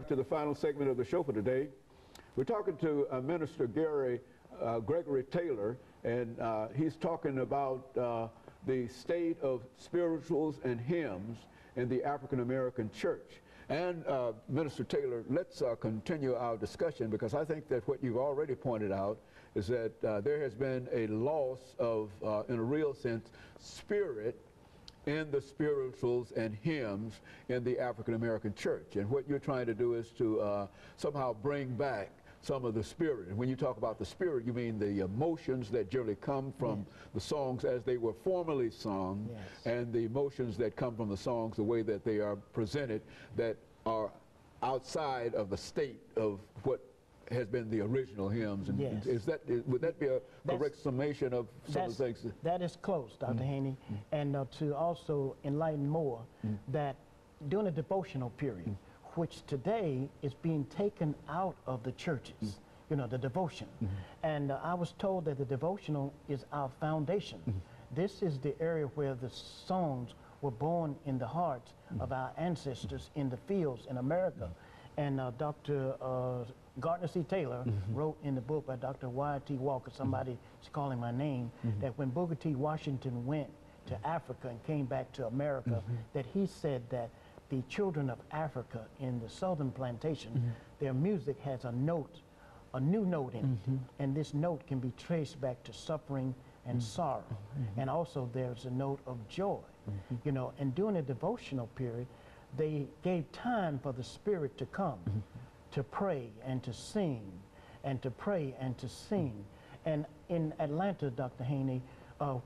To the final segment of the show for today, we're talking to Minister Gregory Taylor, and he's talking about the state of spirituals and hymns in the African American church. And Minister Taylor, let's continue our discussion, because I think that what you've already pointed out is that there has been a loss of, in a real sense, spirit in the spirituals and hymns in the African American church. And what you're trying to do is to somehow bring back some of the spirit. And when you talk about the spirit, you mean the emotions that generally come from the songs as they were formerly sung, and the emotions that come from the songs, the way that they are presented, that are outside of the state of what has been the original hymns. And would that be a correct summation of some of the things? That is close, Dr. Haney. And to also enlighten more, that during the devotional period, which today is being taken out of the churches, you know, the devotion. And I was told that the devotional is our foundation. This is the area where the songs were born in the hearts of our ancestors in the fields in America. And Dr. Gardner C. Taylor wrote in the book by Dr. Y.T. Walker, somebody is calling my name, that when Booker T. Washington went to Africa and came back to America, that he said that the children of Africa in the southern plantation, their music has a note, a new note in it, and this note can be traced back to suffering and sorrow, and also there's a note of joy, you know. And during the devotional period, they gave time for the Spirit to come, to pray and to sing, and to pray and to sing. And in Atlanta, Dr. Haney,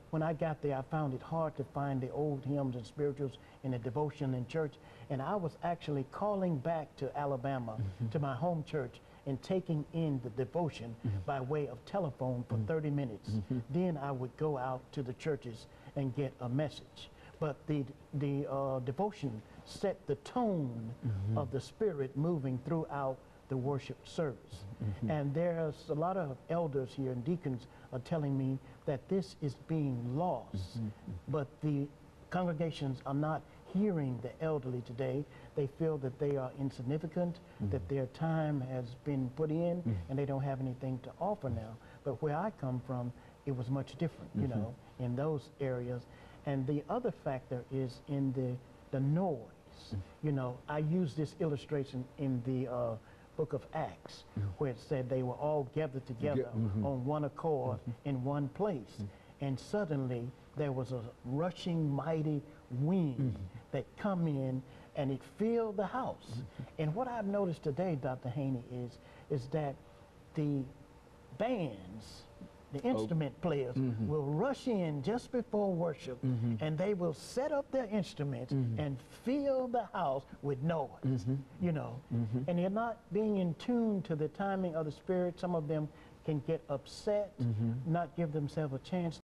when I got there, I found it hard to find the old hymns and spirituals in the devotion in church. And I was actually calling back to Alabama, to my home church, and taking in the devotion by way of telephone for 30 minutes. Then I would go out to the churches and get a message. But the devotion set the tone of the Spirit moving throughout the worship service. And there's a lot of elders here and deacons are telling me that this is being lost, but the congregations are not hearing the elderly today. They feel that they are insignificant, that their time has been put in, and they don't have anything to offer now. But where I come from, it was much different, you know, in those areas. And the other factor is in the noise. You know, I use this illustration in the book of Acts, where it said they were all gathered together on one accord in one place. And suddenly there was a rushing mighty wind that come in, and it filled the house. And what I've noticed today, Dr. Haney, is that the bands, the instrument players will rush in just before worship, and they will set up their instruments and fill the house with noise, you know. And they're not being in tune to the timing of the Spirit. Some of them can get upset, not give themselves a chance